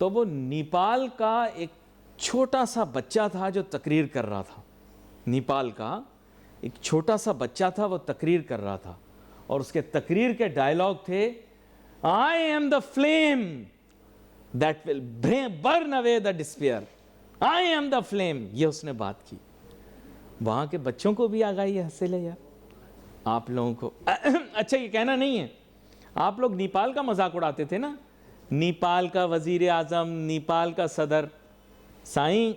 तो वो नेपाल का एक छोटा सा बच्चा था जो तकरीर कर रहा था। नेपाल का एक छोटा सा बच्चा था, वो तकरीर कर रहा था और उसके तकरीर के डायलॉग थे, I am the flame that will burn away the despair, I am the flame. ये उसने बात की। वहां के बच्चों को भी आ गई है हंसे ले यार, आप लोगों को। अच्छा, ये कहना नहीं है, आप लोग नेपाल का मजाक उड़ाते थे ना, नेपाल का वजीर आजम, नेपाल का सदर, साईं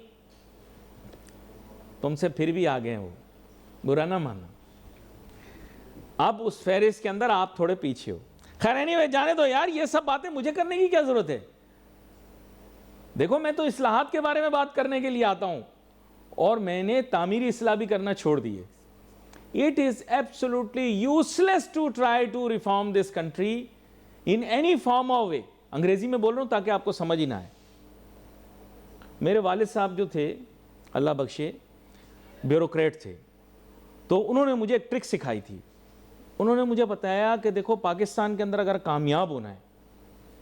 तुमसे फिर भी आ गए हैं, वो बुरा ना मानना। अब उस फेरिस के अंदर आप थोड़े पीछे हो। खैर एनीवे, जाने दो यार, ये सब बातें मुझे करने की क्या जरूरत है। देखो, मैं तो इस्लाहात के बारे में बात करने के लिए आता हूं और मैंने तामीरी इस्लाह भी करना छोड़ दिए। It is absolutely useless to try to reform this country in any form of way. अंग्रेजी में बोल रहा हूं ताकि आपको समझ ही ना आए। मेरे वालिद साहब जो थे, अल्लाह बख्शे, ब्यूरोक्रेट थे, तो उन्होंने मुझे एक ट्रिक सिखाई थी। उन्होंने मुझे बताया कि देखो, पाकिस्तान के अंदर अगर कामयाब होना है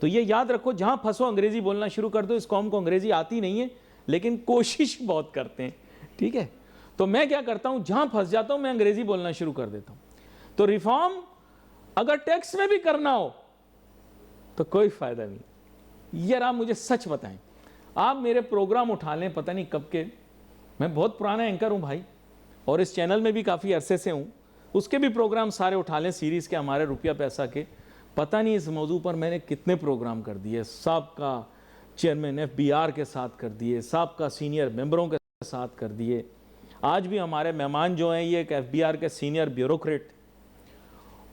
तो ये याद रखो, जहां फंसो अंग्रेजी बोलना शुरू कर दो। इस कौम को अंग्रेजी आती नहीं है लेकिन कोशिश बहुत करते हैं, ठीक है। तो मैं क्या करता हूं, जहां फंस जाता हूं मैं अंग्रेजी बोलना शुरू कर देता हूं। तो रिफॉर्म अगर टैक्स में भी करना हो तो कोई फायदा नहीं। यार आप मुझे सच बताएं, आप मेरे प्रोग्राम उठा लें, पता नहीं कब के, मैं बहुत पुराना एंकर हूं भाई और इस चैनल में भी काफ़ी अरसे से हूं, उसके भी प्रोग्राम सारे उठा लें सीरीज़ के, हमारे रुपया पैसा के, पता नहीं इस मौजू पर मैंने कितने प्रोग्राम कर दिए। साबका चेयरमैन FBR के साथ कर दिए, साबका सीनियर मेंबरों के साथ कर दिए। आज भी हमारे मेहमान जो हैं ये एक FBR के सीनियर ब्यूरोक्रेट,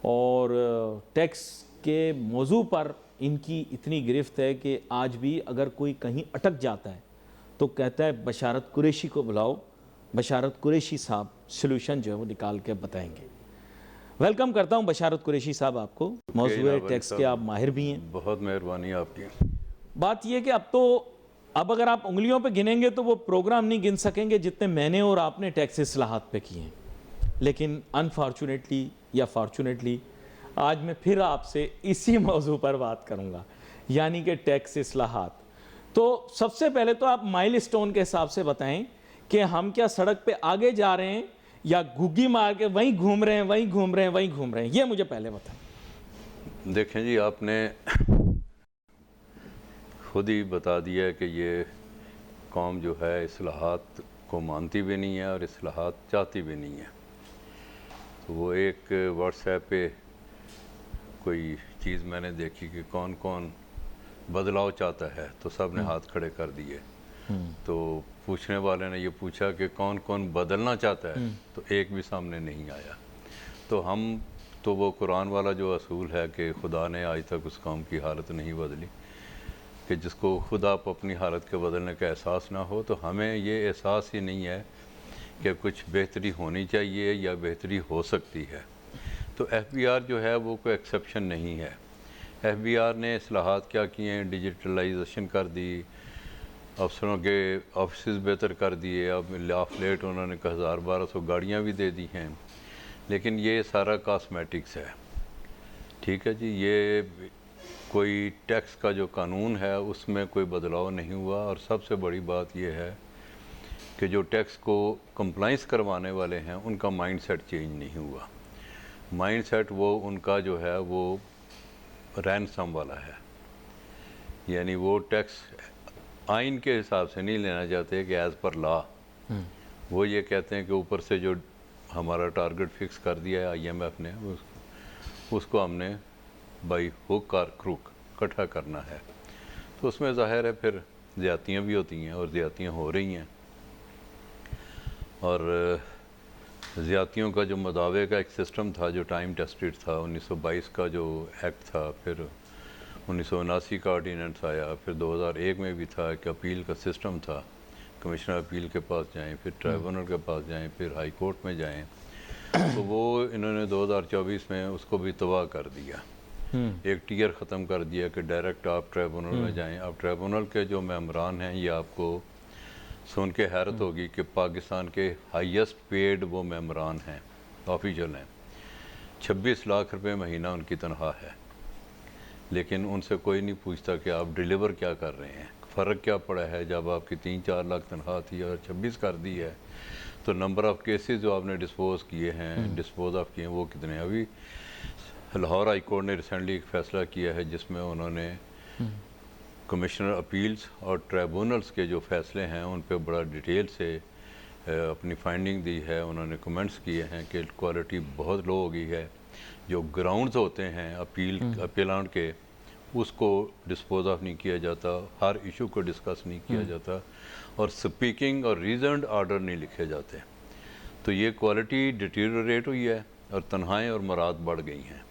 और टैक्स के मौजू पर इनकी इतनी गिरफ्त है कि आज भी अगर कोई कहीं अटक जाता है तो कहता है बशारत कुरैशी को बुलाओ, बशारत कुरैशी साहब सॉल्यूशन जो है वो निकाल के बताएंगे। वेलकम करता हूं बशारत कुरैशी साहब आपको। मौजूद टैक्स के आप माहिर भी हैं। बहुत मेहरबानी आपकी। बात यह कि अब अगर आप उंगलियों पे गिनेंगे तो वो प्रोग्राम नहीं गिन सकेंगे जितने मैंने और आपने टैक्स इस्लाहात पे किए हैं। लेकिन अनफॉर्चुनेटली या फॉर्चुनेटली आज मैं फिर आपसे इसी मौजू पर बात करूंगा, यानी कि टैक्स इस्लाहात। तो सबसे पहले तो आप माइलस्टोन के हिसाब से बताएं कि हम क्या सड़क पे आगे जा रहे हैं या घुग्गी मार के वहीं घूम रहे हैं, वहीं घूम रहे हैं, वहीं घूम रहे हैं, ये मुझे पहले बताएं। देखें जी, आपने खुद ही बता दिया है कि ये कौम जो है इस्लाहात को मानती भी नहीं है और इस्लाहात चाहती भी नहीं है। तो वो एक व्हाट्सएप पे कोई चीज़ मैंने देखी कि कौन कौन बदलाव चाहता है, तो सब ने हाथ खड़े कर दिए। तो पूछने वाले ने ये पूछा कि कौन कौन बदलना चाहता है, तो एक भी सामने नहीं आया। तो वो कुरान वाला जो असूल है कि खुदा ने आज तक उस कौम की हालत नहीं बदली, कि जिसको खुदा आप अपनी हालत के बदलने का एहसास ना हो, तो हमें ये एहसास ही नहीं है कि कुछ बेहतरी होनी चाहिए या बेहतरी हो सकती है। तो FBR जो है वो कोई एक्सेप्शन नहीं है। FBR ने इस्लाहात क्या किए हैं, डिजिटलाइजेशन कर दी, अफसरों के ऑफिस बेहतर कर दिए, अब लाफलेट उन्होंने 1000-1200 गाड़ियाँ भी दे दी हैं, लेकिन ये सारा कॉस्मेटिक्स है। ठीक है जी, ये कोई टैक्स का जो कानून है उसमें कोई बदलाव नहीं हुआ। और सबसे बड़ी बात यह है कि जो टैक्स को कंप्लाइंस करवाने वाले हैं उनका माइंडसेट चेंज नहीं हुआ। माइंडसेट वो उनका जो है वो रैनसम वाला है, यानी वो टैक्स आइन के हिसाब से नहीं लेना चाहते कि एज़ पर लॉ। वो ये कहते हैं कि ऊपर से जो हमारा टारगेट फिक्स कर दिया है IMF ने, उसको हमने बाई हुक और क्रूक इकट्ठा करना है। तो उसमें ज़ाहिर है फिर ज़्यादतियाँ भी होती हैं और ज़्यादतियाँ हो रही हैं। और ज़्यादतियों का जो मदावे का एक सिस्टम था जो टाइम टेस्टेड था, 1922 का जो एक्ट था, फिर 1979 का ऑर्डिनेंस आया, फिर 2001 में भी था कि अपील का सिस्टम था, कमिश्नर अपील के पास जाएं, फिर ट्राइब्यूनल के पास जाएं, फिर हाई कोर्ट में जाएं। तो वो इन्होंने 2024 में उसको भी तबाह कर दिया। एक टियर ख़त्म कर दिया कि डायरेक्ट आप ट्राइब्यूनल में जाएं। अब ट्राइब्यूनल के जो मेंबरान हैं, ये आपको सुन के हैरत होगी कि पाकिस्तान के हाईएस्ट पेड वो मेंबरान हैं, ऑफिशियल हैं। 26 लाख रुपए महीना उनकी तनख्वाह है, लेकिन उनसे कोई नहीं पूछता कि आप डिलीवर क्या कर रहे हैं, फ़र्क क्या पड़ा है जब आपकी 3-4 लाख तनख्वाह थी और 26 कर दी है, तो नंबर ऑफ़ केसेस जो आपने डिस्पोज किए हैं, डिस्पोज ऑफ किए हैं, वो कितने हैं? अभी लाहौर हाई कोर्ट ने रिसेंटली एक फ़ैसला किया है जिसमें उन्होंने कमिश्नर अपील्स और ट्राइब्यूनल्स के जो फ़ैसले हैं उन पे बड़ा डिटेल से अपनी फाइंडिंग दी है। उन्होंने कमेंट्स किए हैं कि क्वालिटी बहुत लो हो गई है, जो ग्राउंड्स होते हैं अपीलांट के, उसको डिस्पोज ऑफ नहीं किया जाता, हर इशू को डिस्कस नहीं किया जाता, और स्पीकिंग और रीजनड ऑर्डर नहीं लिखे जाते। तो ये क्वालिटी डिटीरियोरेट हुई है और तन्हाएँ और मराद बढ़ गई हैं।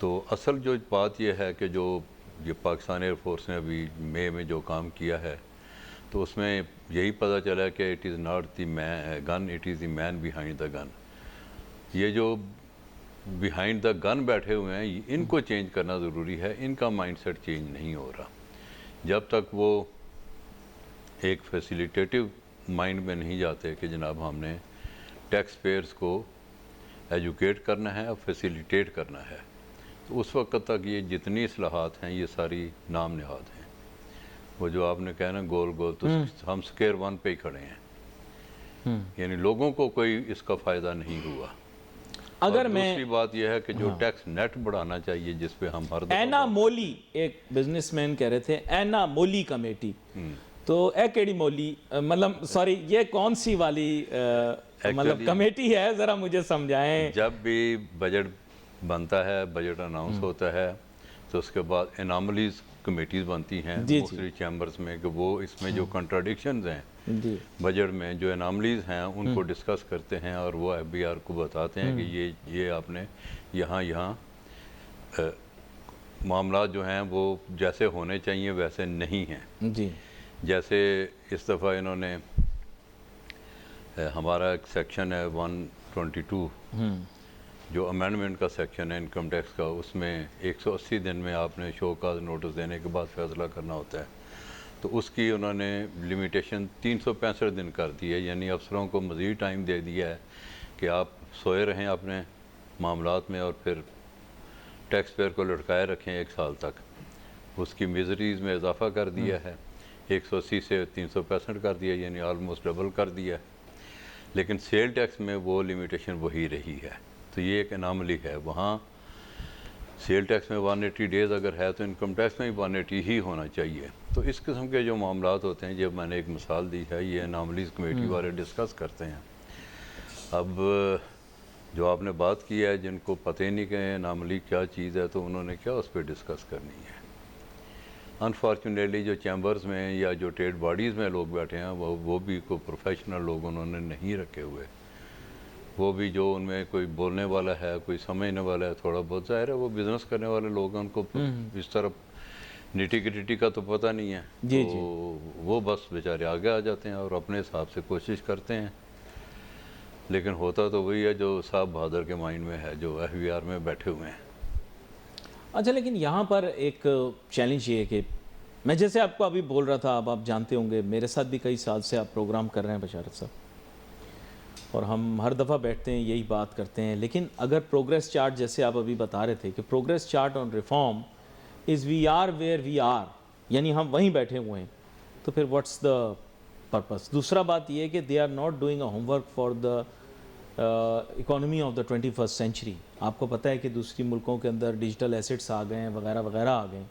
तो असल जो बात यह है कि जो ये पाकिस्तान एयरफोर्स ने अभी मई में जो काम किया है, तो उसमें यही पता चला कि it is not the gun, it is the man behind the gun. ये जो बिहाइंड द गन बैठे हुए हैं, इनको चेंज करना ज़रूरी है। इनका माइंडसेट चेंज नहीं हो रहा। जब तक वो एक फैसिलिटेटिव माइंड में नहीं जाते कि जनाब हमने टैक्स पेयर्स को एजुकेट करना है और फैसिलिटेट करना है, तो उस वक्त तक ये जितनी इस्लाहात हैं ये सारी नाम नहाद हैं। वो जो आपने कहा ना गोल गोल, तो हम स्क्वायर वन पे ही खड़े हैं, यानी लोगों को कोई इसका फ़ायदा नहीं हुआ। अगर और मैं दूसरी बात यह है कि जो टैक्स नेट बढ़ाना चाहिए, जिस पे हम हर दफा एना मोली, एक बिजनेसमैन कह रहे थे एना मोली कमेटी, तो ए केड़ी मोली मतलब सॉरी ये कौन सी वाली मतलब कमेटी है, ज़रा मुझे समझाएं। जब भी बजट बनता है, बजट अनाउंस होता है, तो उसके बाद एनामलीज कमेटीज़ बनती हैं मुख्तलिफ चैम्बर्स में कि वो इसमें जो कंट्राडिक्शंस हैं बजट में, जो एनामलीज हैं, उनको डिस्कस करते हैं और वो FBR को बताते हैं कि ये आपने यहाँ मामला जो हैं वो जैसे होने चाहिए वैसे नहीं हैं। जी, जैसे इस दफ़ा इन्होंने हमारा एक सेक्शन है 122 जो अमेंडमेंट का सेक्शन है इनकम टैक्स का, उसमें 180 दिन में आपने शो का नोटिस देने के बाद फैसला करना होता है। तो उसकी उन्होंने लिमिटेशन 365 दिन कर दी है, यानी अफसरों को मज़ीद टाइम दे दिया है कि आप सोए रहें अपने मामलात में और फिर टैक्स पेयर को लटकाए रखें 1 साल तक। उसकी मिजरीज़ में इजाफा कर दिया है, 180 से 365 कर दिया, यानी आलमोस्ट डबल कर दिया है। लेकिन सेल टैक्स में वो लिमिटेशन वही रही है। तो ये एक अनामली है। वहाँ सेल टैक्स में 180 डेज़ अगर है तो इनकम टैक्स में भी 180 ही होना चाहिए। तो इस किस्म के जो मामलात होते हैं, जब मैंने एक मिसाल दी है, ये अनामलीज कमेटी वाले डिस्कस करते हैं। अब जो आपने बात की है, जिनको पता ही नहीं कि अनामली क्या चीज़ है, तो उन्होंने क्या उस पर डिस्कस करनी है। अनफॉर्चुनेटली जो चैम्बर्स में या जो ट्रेड बॉडीज़ में लोग बैठे हैं, वो भी कोई प्रोफेशनल लोग उन्होंने नहीं रखे हुए। वो भी जो उनमें कोई बोलने वाला है, कोई समझने वाला है, थोड़ा बहुत, ज़ाहिर है वो बिज़नेस करने वाले लोग हैं, उनको इस तरफ निटी गिटी का तो पता नहीं है। जी, तो वो बस बेचारे आगे आ जाते हैं और अपने हिसाब से कोशिश करते हैं। लेकिन होता तो वही है जो साहब बहादुर के माइंड में है, जो FBR में बैठे हुए हैं। अच्छा, लेकिन यहाँ पर एक चैलेंज ये है कि मैं जैसे आपको अभी बोल रहा था, अब आप जानते होंगे मेरे साथ भी कई साल से आप प्रोग्राम कर रहे हैं बशारत साहब, और हम हर दफ़ा बैठते हैं यही बात करते हैं। लेकिन अगर प्रोग्रेस चार्ट जैसे आप अभी बता रहे थे कि progress chart on reform is we are where we are, यानी हम वहीं बैठे हुए हैं, तो फिर व्हाट्स द पर्पस। दूसरा बात ये है कि they are not doing a homework for the economy of the 21st century. आपको पता है कि दूसरी मुल्कों के अंदर डिजिटल एसेट्स आ गए हैं, वगैरह वगैरह आ गए,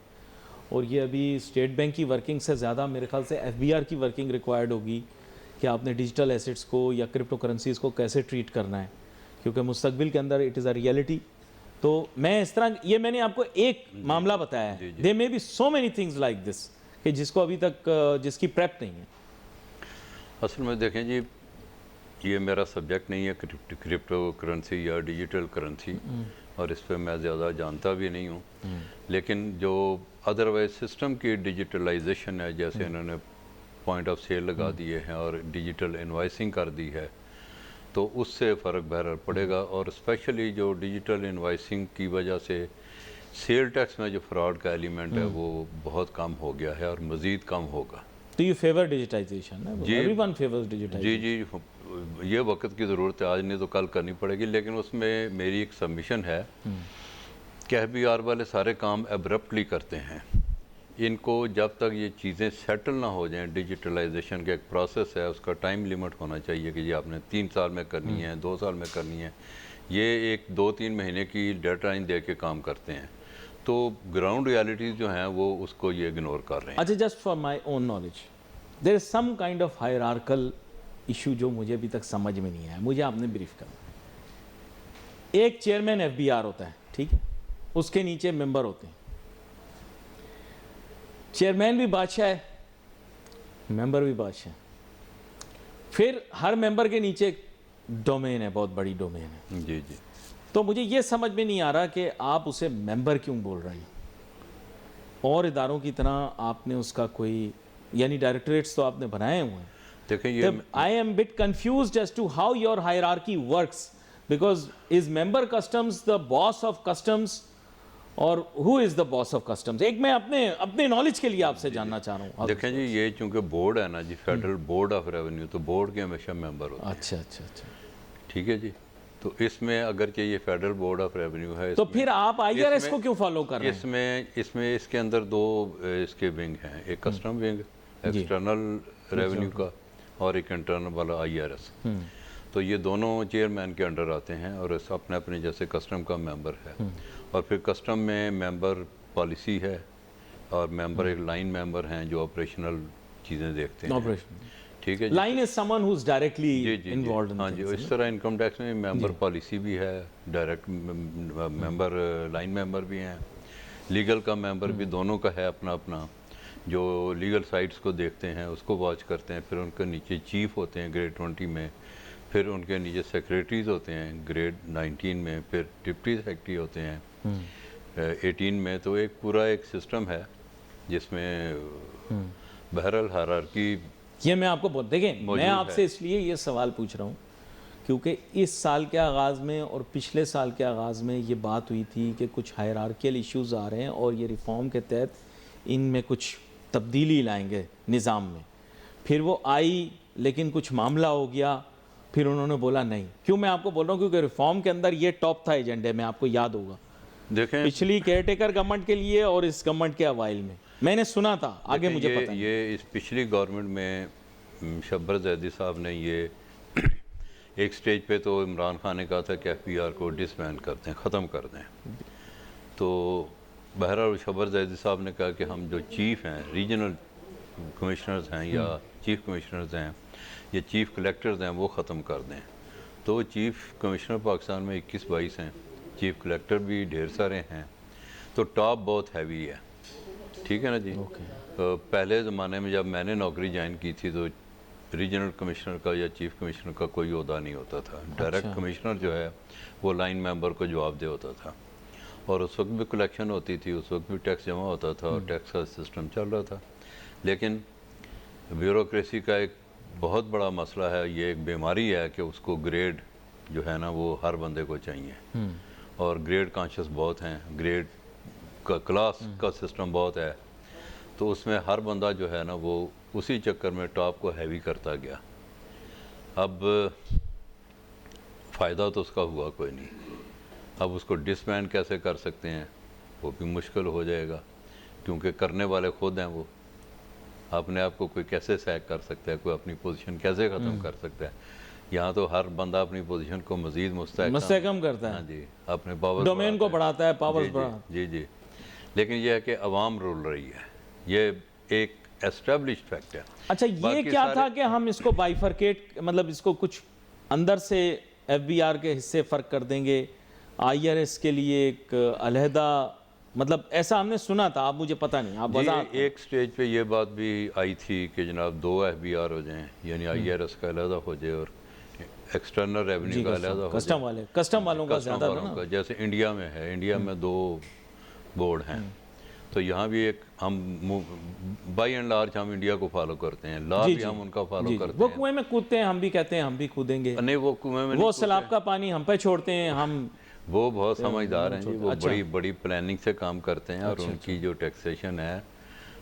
और ये अभी स्टेट बैंक की वर्किंग से ज़्यादा मेरे ख्याल से FBR की वर्किंग रिक्वायर्ड होगी कि आपने डिजिटल एसेट्स को या क्रिप्टो करेंसीज़ को कैसे ट्रीट करना है, क्योंकि मुस्तकबिल के अंदर इट इज़ अ रियलिटी। तो मैं इस तरह, ये मैंने आपको एक मामला बताया है, they may be so many things like this कि जिसको अभी तक जिसकी प्रेप नहीं है। असल में देखें जी, ये मेरा सब्जेक्ट नहीं है क्रिप्टो करेंसी या डिजिटल करेंसी, और इस पर मैं ज़्यादा जानता भी नहीं हूँ। लेकिन जो अदरवाइज सिस्टम की डिजिटलाइजेशन है, जैसे इन्होंने पॉइंट ऑफ सेल लगा दिए हैं और डिजिटल इनवाइसिंग कर दी है, तो उससे फ़र्क बहरहाल पड़ेगा। और स्पेशली जो डिजिटल इनवाइसिंग की वजह से सेल टैक्स में जो फ्रॉड का एलिमेंट है वो बहुत कम हो गया है और मज़ीद कम होगा। तो you favour digitization? Everyone favours जी डिजिटाइजेशन। जी, ये वक्त की ज़रूरत है, आज नहीं तो कल करनी पड़ेगी। लेकिन उसमें मेरी एक सबमिशन है कि FBR वाले सारे काम एब्रप्टली करते हैं। इनको जब तक ये चीज़ें सेटल ना हो जाएं, डिजिटलाइजेशन का एक प्रोसेस है, उसका टाइम लिमिट होना चाहिए कि ये आपने 3 साल में करनी है, 2 साल में करनी है। ये एक 2-3 महीने की डेडलाइन दे के काम करते हैं, तो ग्राउंड रियलिटीज़ जो हैं वो उसको ये इग्नोर कर रहे हैं। अच्छा, just for my own knowledge, there is some kind of hierarchical issue जो मुझे अभी तक समझ में नहीं आया, मुझे आपने ब्रीफ करना। एक चेयरमैन एफबीआर होता है, ठीक है, उसके नीचे मेंबर होते हैं। चेयरमैन भी बादशाह है, मेंबर भी बादशाह है। फिर हर मेंबर के नीचे एक डोमेन है, बहुत बड़ी डोमेन है। जी जी। तो मुझे ये समझ में नहीं आ रहा कि आप उसे मेंबर क्यों बोल रहे हैं, और इदारों की तरह आपने उसका कोई, यानी डायरेक्टरेट्स तो आपने बनाए हुए हैं। देखें ये I am bit confused as to how your hierarchy works, because is member customs the boss of customs और who is the boss of customs? एक मैं अपने नॉलेज के लिए आपसे जानना चाह रहा हूँ। देखें जी, ये चूंकि बोर्ड है ना जी, फेडरल बोर्ड ऑफ रेवेन्यू, तो बोर्ड के हमेशा मेंबर होते हैं। अच्छा अच्छा अच्छा। ठीक है जी। तो इसमें अगर कि ये फेडरल बोर्ड ऑफ रेवेन्यू है, तो फिर आप IRS इसमें- को क्यों फॉलो कर रहे हैं? इसमें इसके अंदर दो इसके विंग हैं, एक कस्टम विंग एक्सटर्नल रेवेन्यू का, और एक इंटरनल वाला IRS। तो ये दोनों चेयरमैन के अंडर आते हैं और अपने अपने जैसे कस्टम का मेंबर है, और फिर कस्टम में मेंबर पॉलिसी है, और मेंबर एक लाइन मेंबर हैं जो ऑपरेशनल चीज़ें देखते हैं। ऑपरेशन, ठीक है जी। Line is someone who is directly जी जी इन्वॉल्वड इन हाँ जी, इस तरह इनकम टैक्स में मेंबर पॉलिसी भी है, डायरेक्ट मेंबर लाइन मेंबर भी हैं, लीगल का मेंबर भी, दोनों का है अपना अपना, जो लीगल साइट्स को देखते हैं उसको वॉच करते हैं। फिर उनके नीचे चीफ होते हैं ग्रेड 20 में, फिर उनके नीचे सेक्रेटरीज होते हैं ग्रेड 19 में, फिर डिप्टी सेक्रेटरी होते हैं 18 में। तो एक पूरा एक सिस्टम है जिसमें बहरहाल हायरार्की ये मैं आपको बोल, देखें मौजूद मैं आपसे है। इसलिए ये सवाल पूछ रहा हूँ क्योंकि इस साल के आगाज़ में और पिछले साल के आगाज़ में ये बात हुई थी कि कुछ हायरार्कियल इश्यूज आ रहे हैं और ये रिफॉर्म के तहत इनमें कुछ तब्दीली लाएंगे निज़ाम में। फिर वो आई, लेकिन कुछ मामला हो गया, फिर उन्होंने बोला नहीं। क्यों मैं आपको बोल रहा हूँ? क्योंकि रिफॉर्म के अंदर ये टॉप था एजेंडे में, आपको याद होगा, देखें। पिछली केयरटेकर गवर्नमेंट के लिए और इस गवर्नमेंट के अवाइल में मैंने सुना था, आगे मुझे पता नहीं। ये इस पिछली गवर्नमेंट में शब्बर जैदी साहब ने ये एक स्टेज पे तो इमरान खान ने कहा था कि FBR को डिसबैंड कर दें, ख़त्म कर दें। तो बहरहाल शब्बर जैदी साहब ने कहा कि हम जो चीफ़ हैं, रीजनल कमिश्नर्स हैं या चीफ़ कमिश्नर्स हैं या चीफ़ कलेक्टर्स हैं, वो ख़त्म कर दें। तो चीफ़ कमिश्नर पाकिस्तान में 21-22 हैं, चीफ़ कलेक्टर भी ढेर सारे हैं, तो टॉप बहुत हैवी है। ठीक है ना जी। पहले ज़माने में जब मैंने नौकरी ज्वाइन की थी तो रीजनल कमिश्नर का या चीफ़ कमिश्नर का कोई ओहदा नहीं होता था। डायरेक्ट कमिश्नर जो है वो लाइन मेंबर को जवाबदेह होता था, और उस वक्त भी कलेक्शन होती थी, उस वक्त भी टैक्स जमा होता था और टैक्स का सिस्टम चल रहा था। लेकिन ब्यूरोक्रेसी का एक बहुत बड़ा मसला है, ये एक बीमारी है कि उसको ग्रेड जो है ना वो हर बंदे को चाहिए, और ग्रेड कॉन्शियस बहुत हैं, ग्रेड का क्लास का सिस्टम बहुत है। तो उसमें हर बंदा जो है ना वो उसी चक्कर में टॉप को हैवी करता गया। अब फ़ायदा तो उसका हुआ कोई नहीं। अब उसको डिसबैंड कैसे कर सकते हैं वो भी मुश्किल हो जाएगा, क्योंकि करने वाले खुद हैं वो। अपने आप को कोई कैसे सैक कर सकता है, कोई अपनी पोजीशन कैसे ख़त्म कर सकता है? यहाँ तो हर बंदा अपनी पोजीशन को मज़ीद मुस्तहकम करता है। हाँ जी, अपने पावर डोमेन को बढ़ाता है, पावर्स बढ़ाता जी जी। लेकिन यह है कि अवाम रूल रही है, ये एक एस्टेब्लिश्ड फैक्ट है। अच्छा, ये क्या था कि हम इसको बाइफरकेट, मतलब इसको कुछ अंदर से FBR के हिस्से फ़र्क कर देंगे, IRS के लिए एक अलहदा, मतलब ऐसा हमने सुना था, आप मुझे पता नहीं, आप वजाहत जी, एक स्टेज पे ये बात भी आई थी कि जनाब 2 FBR हो जाएं, यानी IRS का अलहदा हो जाए और एक्सटर्नल रेवेन्यू का अलहदा हो जाए। कस्टम वालों का कस्टम ज़्यादा था वालों ना। का, जैसे इंडिया में है, इंडिया में 2 बोर्ड हैं, तो यहाँ भी एक हम बाई एंड लार्ज हम इंडिया को फॉलो करते हैं, लॉ भी हम उनका फॉलो करते वो हैं। कुएं में कूदते हैं, हम भी कहते हैं हम भी कूदेंगे। नहीं, वो कुएं में वो सैलाब का पानी हम पे छोड़ते हैं, हम वो बहुत समझदार हैं जी, वो अच्छा। बड़ी बड़ी प्लानिंग से काम करते हैं, और उनकी जो टैक्सेशन है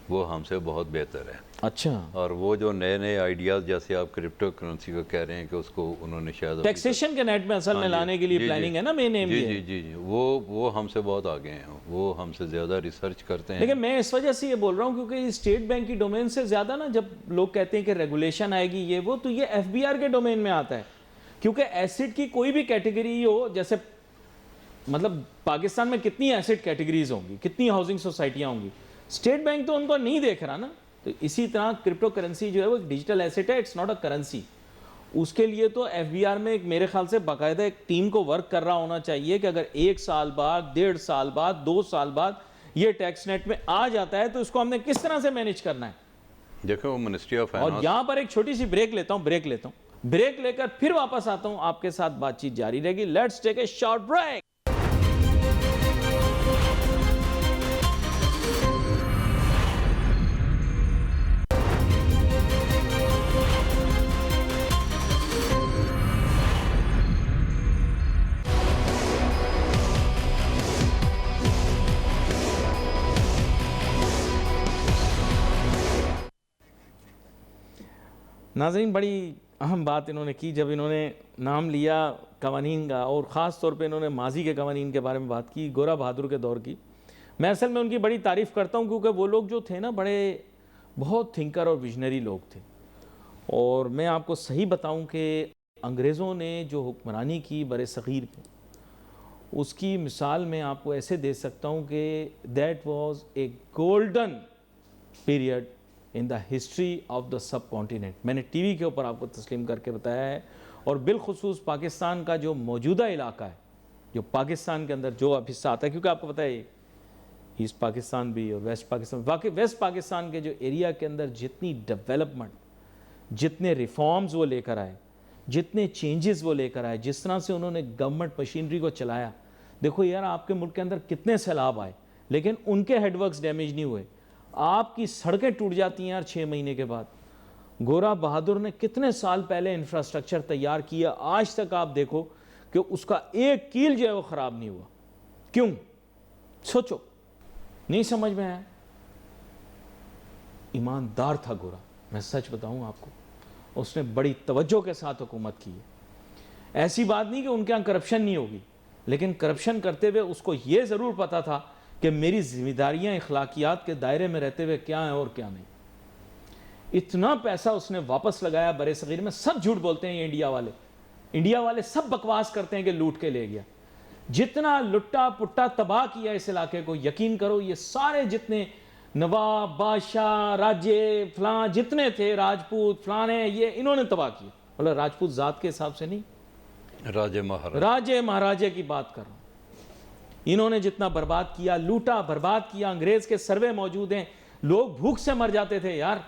वो हमसे बहुत बेहतर है। अच्छा, और वो जो नए नए आइडियाज़, जैसे आप क्रिप्टो करेंसी को कह रहे हैं कि उसको उन्होंने शायद अभी तक- टैक्सेशन के नेट में असल हाँ में जी, लाने के लिए जी, प्लानिंग जी, है ना, मेन एम जी ये जी है। जी जी वो हमसे बहुत आगे हैं, वो हमसे ज़्यादा रिसर्च करते हैं। लेकिन मैं इस वजह से ये बोल रहा हूँ क्योंकि स्टेट बैंक की डोमेन से ज़्यादा ना, जब लोग कहते हैं कि रेगुलेशन आएगी ये वो, तो ये एफबीआर के डोमेन में आता है। क्योंकि एसिड की कोई भी कैटेगरी हो, जैसे मतलब पाकिस्तान में कितनी एसिड कैटेगरीज होंगी, कितनी हाउसिंग सोसाइटियां होंगी, स्टेट बैंक तो उनको नहीं देख रहा ना। तो इसी तरह क्रिप्टो करेंसी जो है वो डिजिटल एसेट है, इट्स नॉट अ करेंसी। उसके लिए तो एफबीआर में एक मेरे ख्याल से बाकायदा एक टीम को वर्क कर रहा होना चाहिए कि अगर 1 साल बाद, 1.5 साल बाद, 2 साल बाद ये टैक्स नेट में आ जाता है तो इसको हमने किस तरह से मैनेज करना है। देखो वो मिनिस्ट्री ऑफ और फाइनेंस, यहां पर एक छोटी सी ब्रेक लेता हूं, ब्रेक लेकर फिर वापस आता हूं, आपके साथ बातचीत जारी रहेगी। Let's take a short break. नाज़रीन, बड़ी अहम बात इन्होंने की जब इन्होंने नाम लिया कवानीन का, और ख़ास तौर पे इन्होंने माजी के कवानीन के बारे में बात की, गोरा बहादुर के दौर की। मैं असल में उनकी बड़ी तारीफ़ करता हूँ क्योंकि वो लोग जो थे ना, बड़े बहुत थिंकर और विजनरी लोग थे। और मैं आपको सही बताऊँ कि अंग्रेज़ों ने जो हुक्मरानी की बर सग़ीर पे, उसकी मिसाल मैं आपको ऐसे दे सकता हूँ कि that was a golden period in the history of the sub continent. मैंने टीवी के ऊपर आपको तस्लीम करके बताया है। और बिलखुसूस पाकिस्तान का जो मौजूदा इलाका है, जो पाकिस्तान के अंदर जो अब हिस्सा आता है, क्योंकि आपको पता है ईस्ट पाकिस्तान भी और वेस्ट पाकिस्तान, वाकई वेस्ट पाकिस्तान के जो एरिया के अंदर जितनी डेवलपमेंट, जितने रिफॉर्म्स वो लेकर आए, जितने चेंजेस वो लेकर आए, जिस तरह से उन्होंने गवर्नमेंट मशीनरी को चलाया। देखो यार, आपके मुल्क के अंदर कितने सैलाब आए लेकिन उनके हेडवर्क्स डैमेज नहीं हुए। आपकी सड़कें टूट जाती हैं यार 6 महीने के बाद। गोरा बहादुर ने कितने साल पहले इंफ्रास्ट्रक्चर तैयार किया, आज तक आप देखो कि उसका एक कील जो है वो ख़राब नहीं हुआ। क्यों? सोचो, नहीं समझ में आया। ईमानदार था गोरा, मैं सच बताऊं आपको, उसने बड़ी तवज्जो के साथ हुकूमत की है। ऐसी बात नहीं कि उनके यहाँ करप्शन नहीं होगी, लेकिन करप्शन करते हुए उसको ये ज़रूर पता था कि मेरी जिम्मेदारियां इखलाकियात के दायरे में रहते हुए क्या हैं और क्या नहीं। इतना पैसा उसने वापस लगाया बरे सगीर में। सब झूठ बोलते हैं ये इंडिया वाले सब बकवास करते हैं कि लूट के ले गया। जितना लुट्टा पुट्टा तबाह किया इस इलाके को, यकीन करो ये सारे जितने नवाब, बादशाह, राजे फलां जितने थे, राजपूत फलाने, ये इन्होंने तबाह किया। बोला राजपूत जात के हिसाब से नहीं, राजे महाराजे की बात कर रहा हूं। इन्होंने जितना बर्बाद किया, लूटा बर्बाद किया। अंग्रेज के सर्वे मौजूद हैं, लोग भूख से मर जाते थे यार।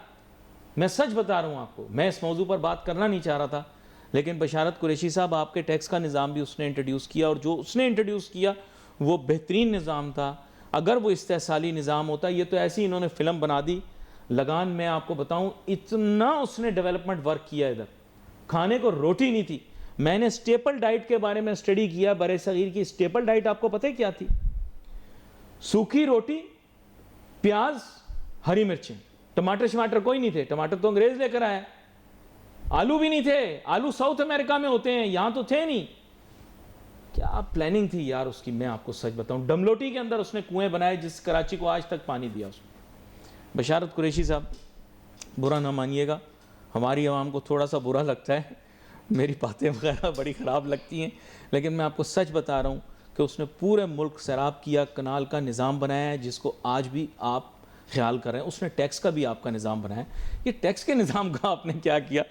मैं सच बता रहा हूं आपको। मैं इस मौजू पर बात करना नहीं चाह रहा था, लेकिन बशारत कुरैशी साहब, आपके टैक्स का निज़ाम भी उसने इंट्रोड्यूस किया, और जो उसने इंट्रोड्यूस किया वो बेहतरीन निज़ाम था। अगर वो इस्तेसाली निज़ाम होता, ये तो ऐसी इन्होंने फ़िल्म बना दी लगान। मैं आपको बताऊं, इतना उसने डेवलपमेंट वर्क किया। इधर खाने को रोटी नहीं थी। मैंने स्टेपल डाइट के बारे में स्टडी किया। बरे सगीर की स्टेपल डाइट आपको पता है क्या थी? सूखी रोटी, प्याज, हरी मिर्चें, टमाटर शमाटर कोई नहीं थे। टमाटर तो अंग्रेज लेकर आया। आलू भी नहीं थे। आलू साउथ अमेरिका में होते हैं, यहां तो थे नहीं। क्या प्लानिंग थी यार उसकी, मैं आपको सच बताऊं। डमलोटी के अंदर उसने कुएं बनाए जिस कराची को आज तक पानी दिया उसने। बशारत कुरैशी साहब, बुरा ना मानिएगा, हमारी आवाम को थोड़ा सा बुरा लगता है, मेरी बातें वगैरह बड़ी ख़राब लगती हैं, लेकिन मैं आपको सच बता रहा हूँ कि उसने पूरे मुल्क सैराब किया, कनाल का निज़ाम बनाया है जिसको आज भी आप ख्याल कर रहे हैं। उसने टैक्स का भी आपका निज़ाम बनाया। ये टैक्स के निज़ाम का आपने क्या किया?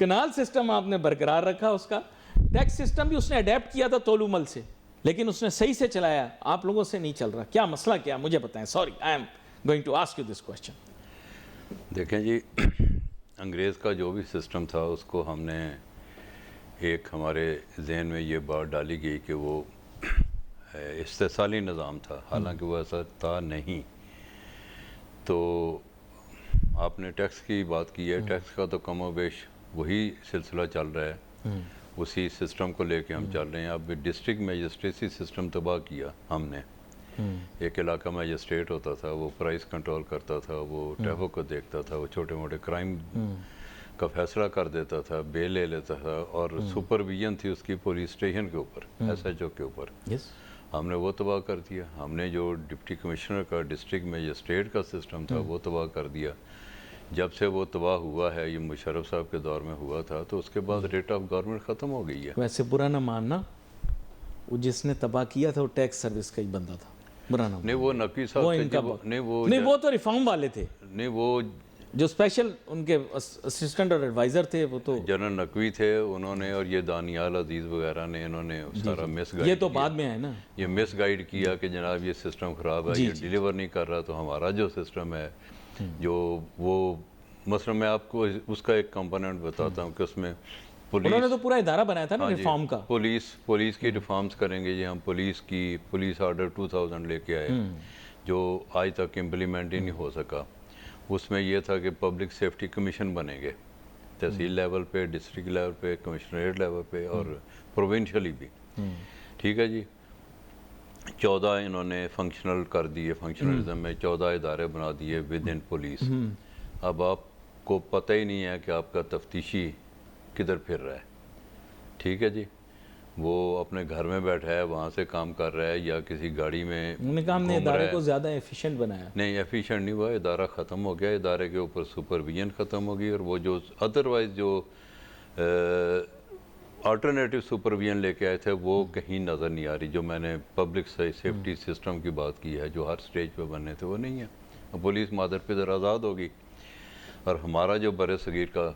कनाल सिस्टम आपने बरकरार रखा, उसका टैक्स सिस्टम भी उसने अडेप्ट किया था तोलूमल से, लेकिन उसने सही से चलाया। आप लोगों से नहीं चल रहा। क्या मसला क्या, मुझे बताएं। Sorry, I am going to ask you this question. देखें जी, अंग्रेज़ का जो भी सिस्टम था उसको हमने एक हमारे जहन में ये बात डाली गई कि वो इस्तेसाली निज़ाम था, हालांकि वो ऐसा था नहीं। तो आपने टैक्स की बात की है, टैक्स का तो कम बेश वही सिलसिला चल रहा है, उसी सिस्टम को लेके हम चल रहे हैं। अब डिस्ट्रिक्ट मजिस्ट्रेसी सिस्टम तबाह किया हमने, एक इलाका मैजिस्ट्रेट होता था, वो प्राइस कंट्रोल करता था, वो टैफो को देखता था, वो छोटे मोटे क्राइम का फैसला कर देता था, बेल ले लेता था, और सुपरविजन थी उसकी पुलिस स्टेशन के ऊपर, SHO के ऊपर। हमने वो तबाह कर दिया। हमने जो डिप्टी कमिश्नर का, डिस्ट्रिक्ट मैजिस्ट्रेट का सिस्टम था वो तबाह कर दिया। जब से वो तबाह हुआ है, ये मुशर्रफ साहब के दौर में हुआ था, तो उसके बाद रेट ऑफ गवर्नमेंट ख़त्म हो गई है। वैसे बुरा ना मानना, वो जिसने तबाह किया था वो टैक्स सर्विस का ही बंदा था, बुरा ना नहीं, वो नकवी साहब वो थे इनका जो- नहीं, वो तो रिफॉर्म वाले थे, नहीं, वो जो स्पेशल उनके असिस्टेंट और एडवाइजर थे, वो तो जनरल नकवी थे उन्होंने, और ये दानियाल अजीज़ वगैरह ने, इन्होंने सारा मिस ये तो बाद में है ना। ये मिस गाइड किया कि जनाब ये सिस्टम ख़राब है, ये डिलीवर नहीं कर रहा, तो हमारा जो सिस्टम है जो वो मसला, मैं आपको उसका एक कंपोनेंट बताता हूँ कि उसमें उन्होंने तो पूरा इदारा बनाया था ना रिफॉर्म का। पुलिस की रिफॉर्म्स करेंगे जी हम, पुलिस ऑर्डर 2000 लेके आए, जो आज तक इम्प्लीमेंट ही नहीं हो सका। उसमें यह था कि पब्लिक सेफ्टी कमीशन बनेंगे, तहसील लेवल पे, डिस्ट्रिक्ट लेवल पे, कमिश्नरेट लेवल पे, और प्रोविंशियली भी। ठीक है जी। 14 इन्होंने फंक्शनल कर दिए, फंक्शनलिज्म में 14 इदारे बना दिए विद इन पुलिस। अब आपको पता ही नहीं है कि आपका तफ्तीशी किधर फिर रहा है। ठीक है जी, वो अपने घर में बैठा है, वहाँ से काम कर रहा है, या किसी गाड़ी में उन्होंने कहा हमने घूम रहा इदारे है। को ज़्यादा एफिशिएंट बनाया। नहीं, एफिशिएंट नहीं हुआ, इदारा ख़त्म हो गया, इदारे के ऊपर सुपरविजन ख़त्म हो गई, और वो जो अदरवाइज़ जो अल्टरनेटिव सुपरविजन लेके आए थे वो कहीं नज़र नहीं आ रही। जो मैंने पब्लिक सेफ्टी सिस्टम की बात की है, जो हर स्टेज पे बनने थे, वो नहीं है। पुलिस मादर पिदर आज़ाद होगी, और हमारा जो बर सगीर का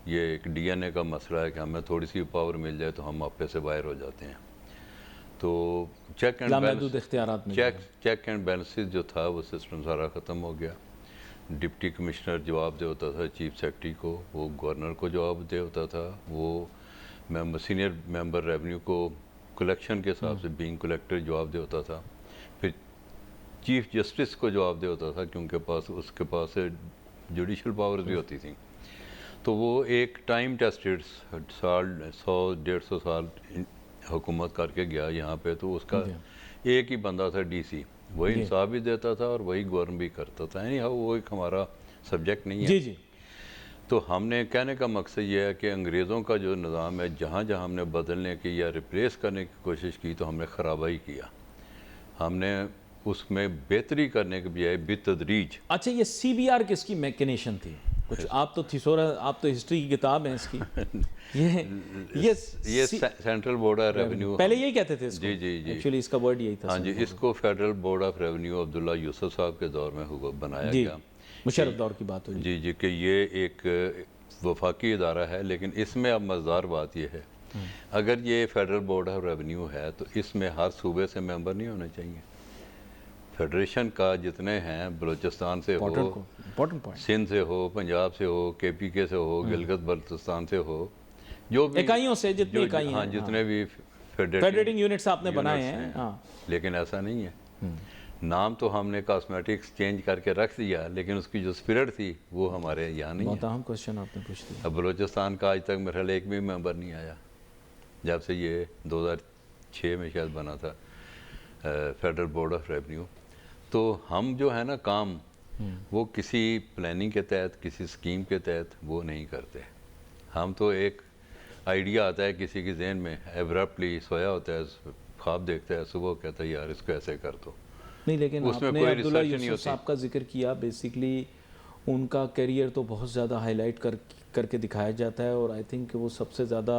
ये एक DNA का मसला है कि हमें थोड़ी सी पावर मिल जाए तो हम आपे से बाहर हो जाते हैं। तो चेक एंड बैलेंसेस जो था वो सिस्टम सारा ख़त्म हो गया। डिप्टी कमिश्नर जवाब दे होता था चीफ सेक्रेटरी को, वो गवर्नर को जवाब दे होता था, वो सीनियर मेंबर रेवेन्यू को कलेक्शन के हिसाब से बीइंग कलेक्टर जवाब दे होता था, फिर चीफ जस्टिस को जवाब दे होता था कि उसके पास जुडिशल पावर्स भी होती थी। तो वो एक टाइम टेस्टेड साल 100-150 साल हुकूमत करके गया यहाँ पे, तो उसका एक ही बंदा था DC, वही इंसाफ भी देता था और वही गवर्न भी करता था। यानी वो एक हमारा सब्जेक्ट नहीं है। जी। तो हमने कहने का मकसद ये है कि अंग्रेज़ों का जो निज़ाम है, जहाँ जहाँ हमने बदलने की या रिप्लेस करने की कोशिश की, तो हमने ख़राबा ही किया। हमने उसमें बेहतरी करने के बजाय बेतदरीज। अच्छा, ये CBR किसकी मैकेनेशन थी? कुछ आप तो थिसोरा, आप तो हिस्ट्री की किताब है इसकी। ये सेंट्रल बोर्ड ऑफ रेवेन्यू, पहले यही कहते थे इसको। जी। एक्चुअली इसका वर्ड यही था। हाँ जी, इसको federal board of revenue Abdullah Yusuf साहब के दौर में बनाया गया। मुशर्रफ दौर की बात हो रही। जी, कि ये एक वफाकी इदारा है, लेकिन इसमें अब मज़ेदार बात यह है, अगर ये फेडरल बोर्ड ऑफ रेवेन्यू है तो इसमें हर सूबे से मेंबर नहीं होने चाहिए। फेडरेशन का जितने हैं, बलूचिस्तान से हो, सिंध से हो, पंजाब से हो, KPK से हो, गिलगित बल्तिस्तान से हो, जो भी इकाइयों से, जितनी इकाइयाँ, हाँ, जितने भी फेडरेटिंग यूनिट्स आपने बनाए हैं। हाँ। लेकिन ऐसा नहीं है। नाम तो हमने कॉस्मेटिक्स चेंज करके रख दिया, लेकिन उसकी जो स्पिरिट थी वो हमारे यहाँ नहीं है। बहुत अहम क्वेश्चन आपने पूछ दिया। अब बलूचिस्तान का आज तक मेरे ख्याल एक भी मेंबर नहीं आया, जब से ये 2006 में शायद बना था फेडरल बोर्ड ऑफ रेवेन्यू। तो हम जो है ना काम, वो किसी प्लानिंग के तहत, किसी स्कीम के तहत वो नहीं करते। हम तो एक आइडिया आता है किसी के जहन में, एब्रप्टली सोया होता है, ख्वाब देखता है, सुबह कहता है यार इसको ऐसे कर दो। नहीं, लेकिन उसमें आपने कोई अब्दुल्ला रिसर्च नहीं यूसुफ होती। साहब का जिक्र किया। बेसिकली उनका करियर तो बहुत ज़्यादा हाईलाइट करके दिखाया जाता है, और आई थिंक वो सबसे ज़्यादा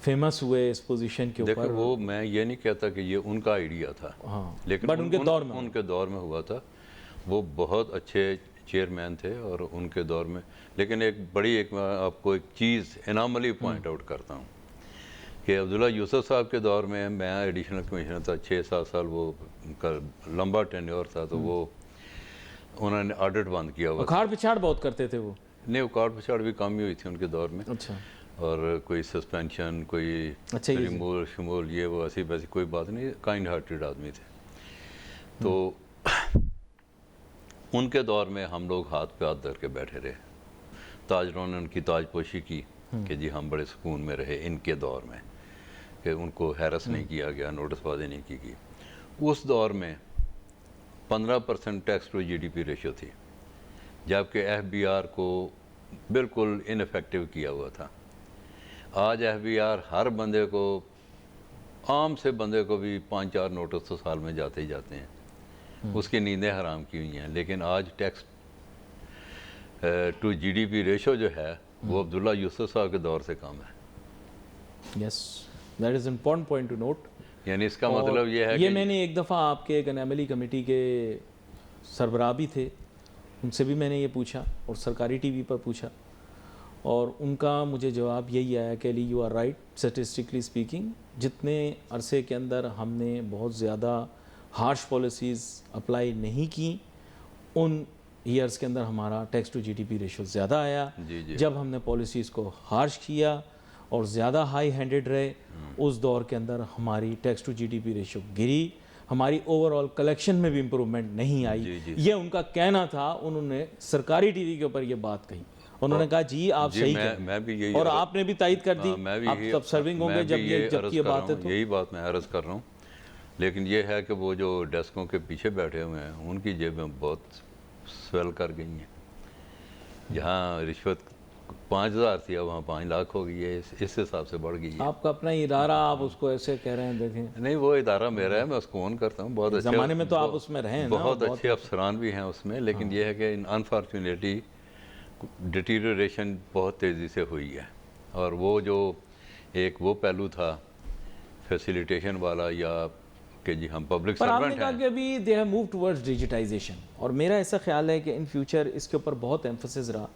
फेमस हुए इस पोजीशन के ऊपर। देखो, वो मैं ये नहीं कहता कि ये उनका आइडिया था, हाँ, लेकिन बट उनके दौर में हुआ था। वो बहुत अच्छे चेयरमैन थे और उनके दौर में। लेकिन मैं आपको एक चीज़ एनामली पॉइंट आउट करता हूँ कि अब्दुल्ला यूसुफ साहब के दौर में मैं एडिशनल कमिश्नर था, 6-7 साल वो उनका लंबा टेन्योर था, तो वो उन्होंने ऑडिट बंद किया हुआ। उखाड़ पिछाड़ बहुत करते थे वो। नहीं, उखाड़ पिछाड़ भी कम ही हुई थी उनके दौर में। अच्छा। और कोई सस्पेंशन, कोई रिमूवल शिमूल, ये वो ऐसी वैसी कोई बात नहीं, काइंड हार्टेड आदमी थे। तो उनके दौर में हम लोग हाथ पे हाथ धर के बैठे रहे। ताजरों ने उनकी ताजपोशी की कि जी हम बड़े सुकून में रहे इनके दौर में, कि उनको हैरस नहीं किया गया, नोटिसबाजी नहीं की गई। उस दौर में 15% टैक्स टू जीडीपी रेशो थी, जबकि एफबीआर को बिल्कुल इनफेक्टिव किया हुआ था। आज एफबीआर हर बंदे को, आम से बंदे को भी 5-4 नोटिस तो साल में जाते ही जाते हैं, उसकी नींदें हराम की हुई हैं। लेकिन आज टैक्स टू जीडीपी रेशो जो है वो अब्दुल्ला यूसुफ साहब के दौर से कम है। Yes, that is important point two note. यानी इसका मतलब ये है ये कि मैंने एक दफ़ा आपके एक असेंबली कमेटी के सरबराह भी थे, उनसे भी मैंने ये पूछा और सरकारी टीवी पर पूछा, और उनका मुझे जवाब यही आया कि Ali, you are right, statistically speaking जितने अरसे के अंदर हमने बहुत ज़्यादा हार्श पॉलिसीज़ अप्लाई नहीं की, उन ईयर्स के अंदर हमारा टैक्स टू जीडीपी रेशो ज़्यादा आया। जी जी जब हमने पॉलिसीज़ को हार्श किया और ज़्यादा हाई हैंडेड रहे, उस दौर के अंदर हमारी टैक्स टू जीडीपी रेशो गिरी, हमारी ओवरऑल कलेक्शन में भी इम्प्रूवमेंट नहीं आई। जी, जी। ये उनका कहना था, उन्होंने सरकारी टीवी के ऊपर ये बात कही। उन्होंने कहा जी आप जी, सही मैं कह भी यही और आपने भी तायद कर दी। हाँ, मैं भी आप यही तब सर्विंग होंगे मैं जब भी ये अर्ज़ ये कर बात रहा है हूँ, तो यही बात मैं अर्ज़ कर रहा हूँ। लेकिन ये है कि वो जो डेस्कों के पीछे बैठे हुए हैं उनकी जेबें बहुत स्वेल कर गई हैं। जहाँ रिश्वत 5,000 थी अब वहाँ 5 लाख हो गई है, इस हिसाब से बढ़ गई है। आपका अपना इदारा, आप उसको ऐसे कह रहे हैं, देखें नहीं, वो इदारा मेरा है, मैं उसको ओन करता हूँ। बहुत अच्छे ज़माने में तो आप उसमें रहे हैं ना, बहुत अच्छे अफसरान भी हैं उसमें। लेकिन ये है कि अनफॉर्चुनेटली डिटीरियरेशन बहुत तेज़ी से हुई है। और वो जो एक वो पहलू था फैसिलिटेशन वाला, या कि जी हम पब्लिक पर आपने सर्वेंट कहा हैं। कि अभी they have move towards digitization, और मेरा ऐसा ख्याल है कि इन फ्यूचर इसके ऊपर बहुत एम्फोसिस रहा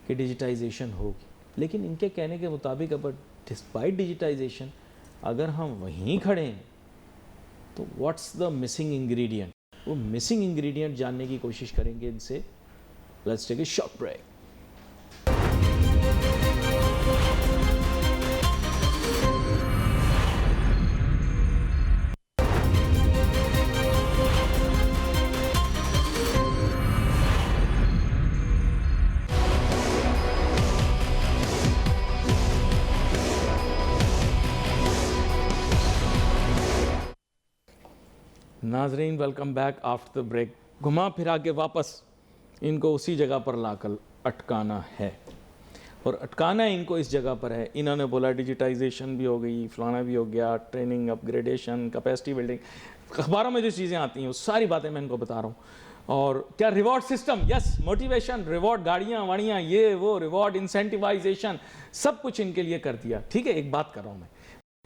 कि डिजिटाइजेशन होगी। लेकिन इनके कहने के मुताबिक अब डिस्पाइट डिजिटाइजेशन अगर हम वहीं खड़े हैं तो व्हाट्स द मिसिंग इंग्रेडिएंट, वो मिसिंग इंग्रेडिएंट जानने की कोशिश करेंगे इनसे। Let's take a short break. नाजरीन, welcome back after the break. घुमा फिरा के वापस इनको उसी जगह पर लाकर अटकाना है, और अटकाना इनको इस जगह पर है। इन्होंने बोला डिजिटाइजेशन भी हो गई, फलाना भी हो गया, ट्रेनिंग, अपग्रेडेशन, कैपेसिटी बिल्डिंग, अखबारों में जो चीज़ें आती हैं वो सारी बातें मैं इनको बता रहा हूँ। और क्या reward system, yes, motivation, reward, गाड़ियाँ वाड़ियाँ, ये वो, रिवॉर्ड, इंसेंटिवाइजेशन, सब कुछ इनके लिए कर दिया। ठीक है, एक बात कर रहा हूँ मैं,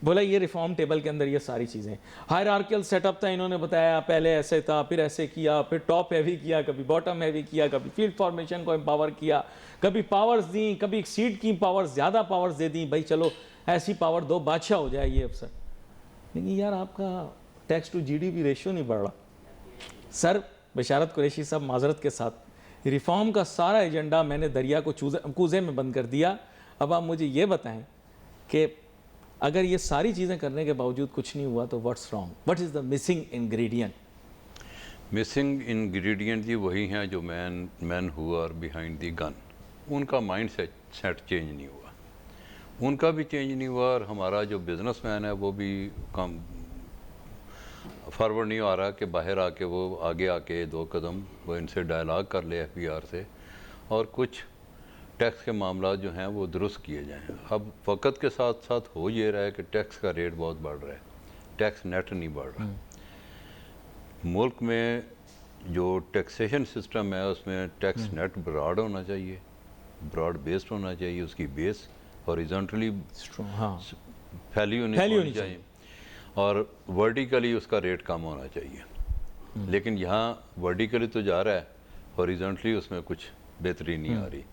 बोला ये रिफॉर्म टेबल के अंदर ये सारी चीज़ें, हायरार्कियल सेटअप था, इन्होंने बताया पहले ऐसे था, फिर ऐसे किया, फिर टॉप हैवी किया, कभी बॉटम हैवी किया, कभी फील्ड फॉर्मेशन को एम्पावर किया, कभी पावर्स दी, कभी सीट की पावर्स, ज़्यादा पावर्स दे दी, भाई चलो ऐसी पावर दो, बादशाह हो जाए ये अफसर। लेकिन यार आपका टैक्स टू जीडीपी रेशियो नहीं बढ़ रहा। सर बशारत कुरैशी साहब, माजरत के साथ, रिफॉर्म का सारा एजेंडा मैंने दरिया को कूजे में बंद कर दिया। अब आप मुझे ये बताएं कि अगर ये सारी चीज़ें करने के बावजूद कुछ नहीं हुआ तो what's wrong, what is the missing ingredient? Missing ingredient जी वही हैं जो man who are behind the gun, उनका माइंड सेट चेंज नहीं हुआ, उनका भी चेंज नहीं हुआ। और हमारा जो बिजनेसमैन है वो भी कम फॉरवर्ड नहीं आ रहा कि बाहर आके वो आगे आके 2 कदम वो इनसे डायलॉग कर ले एफबीआर से, और कुछ टैक्स के मामला जो हैं वो दुरुस्त किए जाएं। अब वक्त के साथ साथ हो ये रहा है कि टैक्स का रेट बहुत बढ़ रहा है, टैक्स नेट नहीं बढ़ रहा। मुल्क में जो टैक्सेशन सिस्टम है उसमें टैक्स नेट ब्रॉड होना चाहिए, ब्रॉड बेस्ड होना चाहिए, उसकी बेस हॉरिजॉन्टली हाँ, फैली होनी चाहिए, और वर्टिकली उसका रेट कम होना चाहिए। लेकिन यहाँ वर्टिकली तो जा रहा है, हॉरिजॉन्टली उसमें कुछ बेहतरी नहीं आ रही।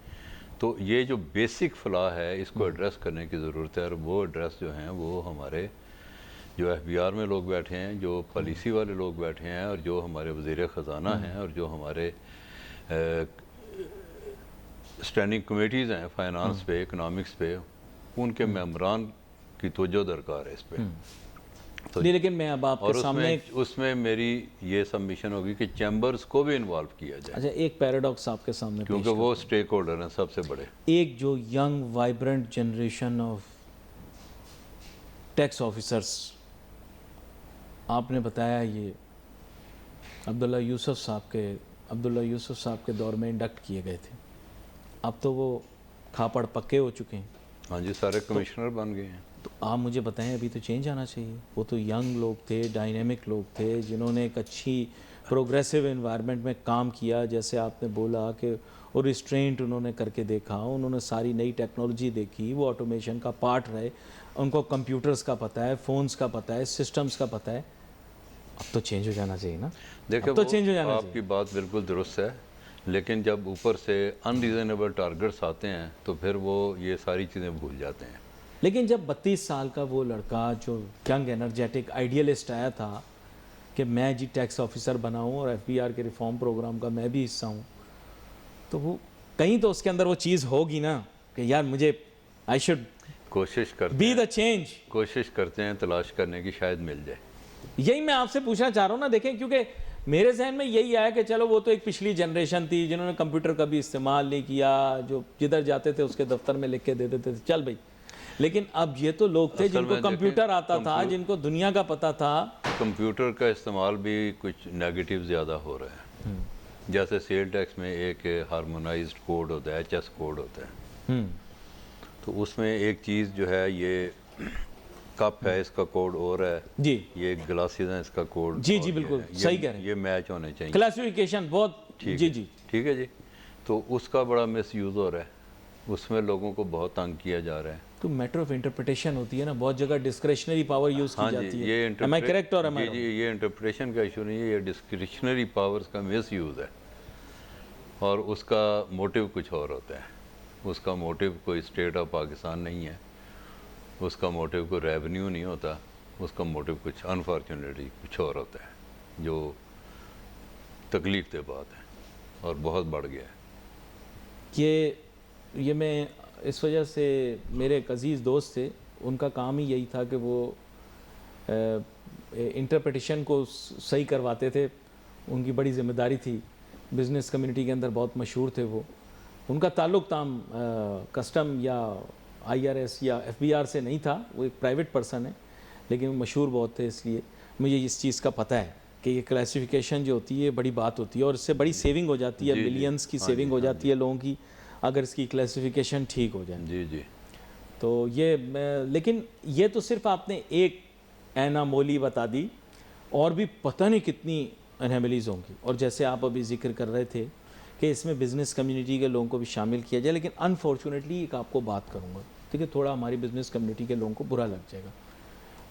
तो ये जो बेसिक फला है इसको एड्रेस करने की ज़रूरत है, और वो एड्रेस जो हैं वो हमारे जो एफबीआर में लोग बैठे हैं, जो पॉलिसी वाले लोग बैठे हैं, और जो हमारे वज़ीर ख़जाना हैं, और जो हमारे स्टैंडिंग कमेटीज़ हैं फाइनेंस पे, इकनॉमिक्स पे, उनके मेम्बरान की तवज्जो दरकार है इस पर। तो नहीं, लेकिन मैं अब आपके सामने उसमें मेरी ये सबमिशन होगी कि चैम्बर्स को भी इन्वॉल्व किया जाए। अच्छा, एक पैराडॉक्स आपके सामने, क्योंकि वो स्टेक होल्डर हैं सबसे बड़े। एक जो young vibrant generation of tax officers आपने बताया ये अब्दुल्ला यूसुफ साहब के दौर में इंडक्ट किए गए थे, अब तो वो खापड़ पक्के हो चुके हैं। हाँ जी, सारे कमिश्नर बन गए हैं। तो आप मुझे बताएं, अभी तो चेंज आना चाहिए। वो तो यंग लोग थे, डायनेमिक लोग थे, जिन्होंने एक अच्छी प्रोग्रेसिव एनवायरनमेंट में काम किया, जैसे आपने बोला कि और रिस्ट्रेंट उन्होंने करके देखा, उन्होंने सारी नई टेक्नोलॉजी देखी, वो ऑटोमेशन का पार्ट रहे, उनको कंप्यूटर्स का पता है, फ़ोन्स का पता है, सिस्टम्स का पता है। अब तो चेंज हो जाना चाहिए ना। देखिए, अब तो चेंज हो जाना आपकी बात बिल्कुल दुरुस्त है, लेकिन जब ऊपर से अनरीजनेबल टारगेट्स आते हैं तो फिर वो ये सारी चीज़ें भूल जाते हैं। लेकिन जब 32 साल का वो लड़का जो यंग एनर्जेटिक आइडियलिस्ट आया था कि मैं जी टैक्स ऑफिसर बना हूँ और एफबीआर के रिफॉर्म प्रोग्राम का मैं भी हिस्सा हूँ, तो वो कहीं तो उसके अंदर वो चीज़ होगी ना कि यार मुझे आई शुड कोशिश करते बी हैं द चेंज। कोशिश करते हैं तलाश करने की, शायद मिल जाए। यही मैं आपसे पूछना चाह रहा हूँ ना। देखें, क्योंकि मेरे जहन में यही आया कि चलो वो तो एक पिछली जनरेशन थी जिन्होंने कंप्यूटर का भी इस्तेमाल नहीं किया, जो जिधर जाते थे उसके दफ्तर में लिख के दे देते थे, चल भाई। लेकिन अब ये तो लोग थे असल जिनको में देखें, कंप्यूटर आता था, जिनको दुनिया का पता था। कंप्यूटर का इस्तेमाल भी कुछ नेगेटिव ज़्यादा हो रहा है। जैसे सेल टैक्स में एक हार्मोनाइज्ड कोड होता है, एचएस कोड होता है, तो उसमें एक चीज़ जो है, ये कप है इसका कोड और है जी ये ग्लासेस हैं इसका कोड जी और जी ये बिल्कुल है। सही कह रहे हैं। ये मैच होने चाहिए, क्लासिफिकेशन बहुत जी जी। ठीक है जी। तो उसका बड़ा मिस यूज़ हो रहा है, उसमें लोगों को बहुत तंग किया जा रहा है। तो मैटर ऑफ इंटरप्रिटेशन होती है ना, बहुत जगह डिस्क्रिशनरी पावर यूज की हाँ जाती जी, है। ये Am I correct or am I ji wrong? जी, ये इंटरप्रिटेशन का इशू नहीं है, ये डिस्क्रिशनरी पावर्स का मिस यूज़ है, और उसका मोटिव कुछ और होता है। उसका मोटिव कोई स्टेट ऑफ पाकिस्तान नहीं है, उसका मोटिव कोई रेवेन्यू नहीं होता, उसका मोटिव कुछ अनफॉर्चुनेटली कुछ और होता है, जो तकलीफ दे बात है और बहुत बढ़ गया है। ये मैं इस वजह से, मेरे एक अजीज़ दोस्त थे, उनका काम ही यही था कि वो इंटरप्रिटेशन को सही करवाते थे, उनकी बड़ी ज़िम्मेदारी थी। बिज़नेस कम्युनिटी के अंदर बहुत मशहूर थे वो। उनका ताल्लुक़ ताम कस्टम या आईआरएस या एफबीआर से नहीं था, वो एक प्राइवेट पर्सन है, लेकिन मशहूर बहुत थे। इसलिए मुझे इस चीज़ का पता है कि ये क्लासिफिकेशन जो होती है बड़ी बात होती है, और इससे बड़ी सेविंग हो जाती है, जी, जी। मिलियंस की हाँ सेविंग जी, हो हाँ जाती है लोगों की, अगर इसकी क्लासिफिकेशन ठीक हो जाए। जी जी। तो ये लेकिन ये तो सिर्फ आपने एक एनामोली बता दी, और भी पता नहीं कितनी एनामलीज होंगी। और जैसे आप अभी जिक्र कर रहे थे कि इसमें बिज़नेस कम्युनिटी के लोगों को भी शामिल किया जाए, लेकिन अनफॉर्चुनेटली एक आपको बात करूँगा, ठीक है, थोड़ा हमारी बिज़नेस कम्युनिटी के लोगों को बुरा लग जाएगा।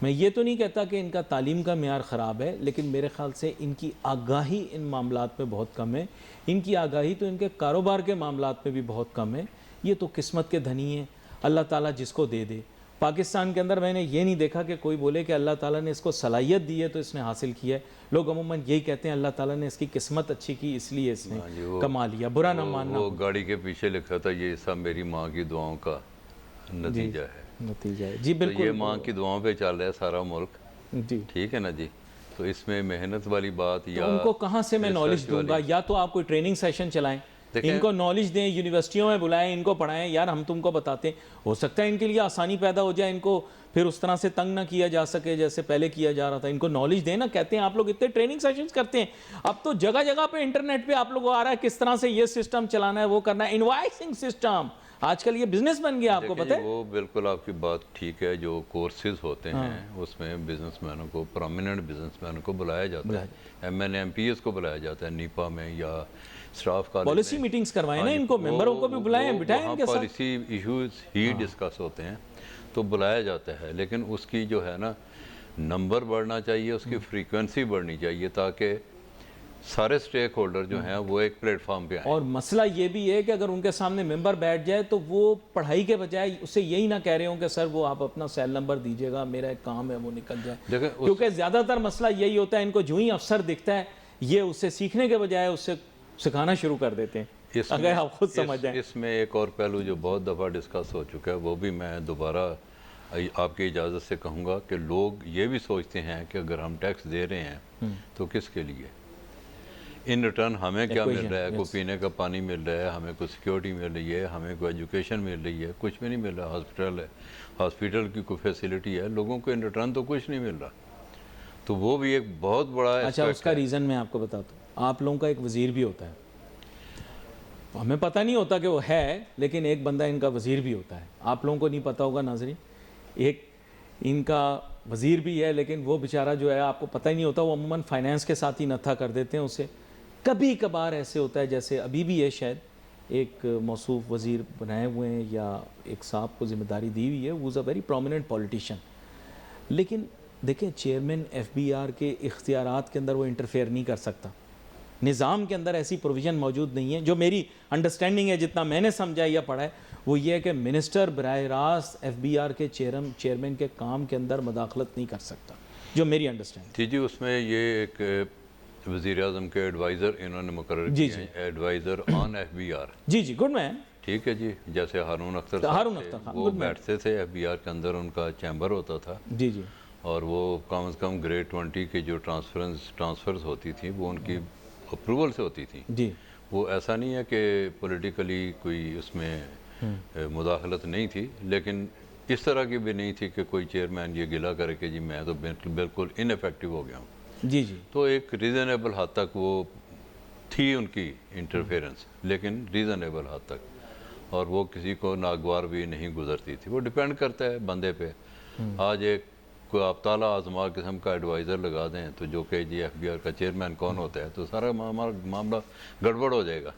मैं ये तो नहीं कहता कि इनका तालीम का मेयार ख़राब है, लेकिन मेरे ख़्याल से इनकी आगाही इन मामलात में बहुत कम है। इनकी आगाही तो इनके कारोबार के मामलात में भी बहुत कम है। ये तो किस्मत के धनी हैं, अल्लाह ताला जिसको दे दे। पाकिस्तान के अंदर मैंने ये नहीं देखा कि कोई बोले कि अल्लाह ताला ने इसको सलाहियत दी है तो इसने हासिल किया है। लोग अमूमन यही कहते हैं अल्लाह ताला ने इसकी किस्मत अच्छी की इसलिए इसने हाँ जी, वो- कमा लिया। बुरा ना मानना, वो गाड़ी के पीछे लिखा था, ये सब मेरी माँ की दुआओं का नतीजा है। नतीजा है जी, तो बिल्कुल। ये माँ की दुआओं पे चल रहा है सारा मुल्क, जी, ठीक है ना जी। तो इसमें मेहनत वाली बात तो या उनको कहाँ से मैं नॉलेज रिसर्च वाली- दूंगा? या तो आप कोई ट्रेनिंग सेशन चलाएं, देखें- इनको नॉलेज दें, यूनिवर्सिटियों में बुलाएं, इनको पढ़ाएं, यार हम तुमको बताते हैं। हो सकता है इनके लिए आसानी पैदा हो जाए, इनको फिर उस तरह से तंग ना किया जा सके जैसे पहले किया जा रहा था। इनको नॉलेज दें ना। कहते हैं आप लोग इतने ट्रेनिंग सेशंस करते हैं, अब तो जगह जगह पे इंटरनेट पे आप लोगों को आ रहा है किस तरह से ये सिस्टम चलाना है, वो करना है, इनवॉइसिंग सिस्टम। आजकल ये बिजनेस बन गया, आपको देखिए पता जी, है। वो बिल्कुल आपकी बात ठीक है। जो कोर्सेज होते हैं उसमें बिजनेसमैनों को, प्रोमिनेंट बिजनेसमैनों को बुलाया जाता है, MNMPS को बुलाया जाता है, नीपा में या स्टाफ कॉलेज पॉलिसी में। मीटिंग्स करवाएं हाँ ना, जी, इनको मेंबरों को भी बुलाएं, बिठाएं वहाँ इनके साथ। पॉलिसी इश्यूज ही डिस्कस होते हैं, तो बुलाया जाता है। लेकिन उसकी जो है ना, नंबर बढ़ना चाहिए, उसकी फ्रीक्वेंसी बढ़नी चाहिए, ताकि सारे स्टेक होल्डर जो हैं वो एक प्लेटफॉर्म पे आए। और मसला ये भी है कि अगर उनके सामने मेंबर बैठ जाए तो वो पढ़ाई के बजाय उससे यही ना कह रहे हो कि सर वो आप अपना सेल नंबर दीजिएगा, मेरा एक काम है, वो निकल जाए। देखें क्योंकि ज़्यादातर मसला यही होता है, इनको जो ही अफसर दिखता है ये उससे सीखने के बजाय उससे सिखाना शुरू कर देते हैं। अगर आप खुद समझ जाएं। इसमें एक और पहलू जो बहुत दफ़ा डिस्कस हो चुका है, वो भी मैं दोबारा आपकी इजाज़त से कहूँगा कि लोग ये भी सोचते हैं कि अगर हम टैक्स दे रहे हैं तो किसके लिए, इन रिटर्न हमें क्या मिल रहा है? कोई पीने का पानी मिल रहा है, हमें कोई सिक्योरिटी मिल रही है, हमें कोई एजुकेशन मिल रही है? कुछ भी नहीं मिल रहा। हॉस्पिटल है, हॉस्पिटल की कोई फैसिलिटी है, लोगों को इन रिटर्न तो कुछ नहीं मिल रहा। तो वो भी एक बहुत बड़ा अच्छा, aspect उसका है। रीज़न मैं आपको बताता हूँ। आप लोगों का एक वज़ीर भी होता है, हमें पता नहीं होता कि वो है, लेकिन एक बंदा इनका वज़ीर भी होता है। आप लोगों को नहीं पता होगा नाज़रीन, एक इनका वज़ीर भी है, लेकिन वो बेचारा जो है आपको पता ही नहीं होता, वो अमूमन फाइनेंस के साथ ही नत्था कर देते हैं उसे। कभी कभार ऐसे होता है, जैसे अभी भी है, शायद एक मौसूफ वज़ीर बनाए हुए हैं या एक साहब को जिम्मेदारी दी हुई है, वो is a very prominent politician. लेकिन देखें, चेयरमैन एफबीआर के इख्तियारात के अंदर वो इंटरफेयर नहीं कर सकता। निज़ाम के अंदर ऐसी प्रोविज़न मौजूद नहीं है। जो मेरी अंडरस्टैंडिंग है, जितना मैंने समझा या पढ़ा है, वो ये है कि मिनिस्टर बराह रास्त एफबीआर के चेयरमैन के काम के अंदर मदाखलत नहीं कर सकता, जो मेरी अंडरस्टैंडिंग। जी जी, उसमें ये एक वज़ीर आज़म के एडवाइज़र इन्होंने मुकर्रर जी, किए हैं, एडवाइज़र ऑन FBR। जी जी, गुड मैन। ठीक है जी, जैसे हारून अख्तर तो साहब हारून थे, अख्तर खान, वो good man। बैठते थे FBR के अंदर, उनका चैम्बर होता था जी जी और वो कम से कम ग्रेड 20 की जो ट्रांसफ़र्स होती थी वो उनकी अप्रूवल से होती थी। जी वो ऐसा नहीं है कि पॉलिटिकली कोई उसमें मुदाखलत नहीं थी, लेकिन इस तरह की भी नहीं थी कि कोई चेयरमैन ये गिला करे कि जी मैं तो बिल्कुल इनफेक्टिव हो गया हूँ। जी जी तो एक रीज़नेबल हद तक वो थी उनकी इंटरफेरेंस, लेकिन रीज़नेबल हद तक, और वो किसी को नागवार भी नहीं गुजरती थी। वो डिपेंड करता है बंदे पे। आज एक कोई आप ताला आजमा किस्म का एडवाइज़र लगा दें तो जो कि जी FBR का चेयरमैन कौन होता है, तो सारा मामला गड़बड़ हो जाएगा।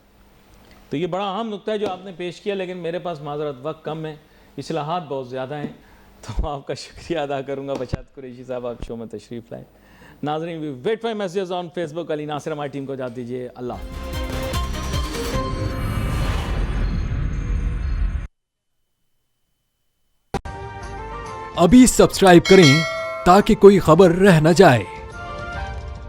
तो ये बड़ा अहम नुक्ता है जो आपने पेश किया, लेकिन मेरे पास माजरत वक्त कम है, इस्लाहात बहुत ज़्यादा हैं, तो आपका शुक्रिया अदा करूँगा। बशात कुरैशी साहब, आप शो में तशरीफ़ लाए। नाज़रीन, we wait for messages on Facebook. Ali Nasir हमारी टीम को इजाज़त दीजिए। अल्लाह हाफ़िज़। अभी सब्सक्राइब करें ताकि कोई खबर रह न जाए।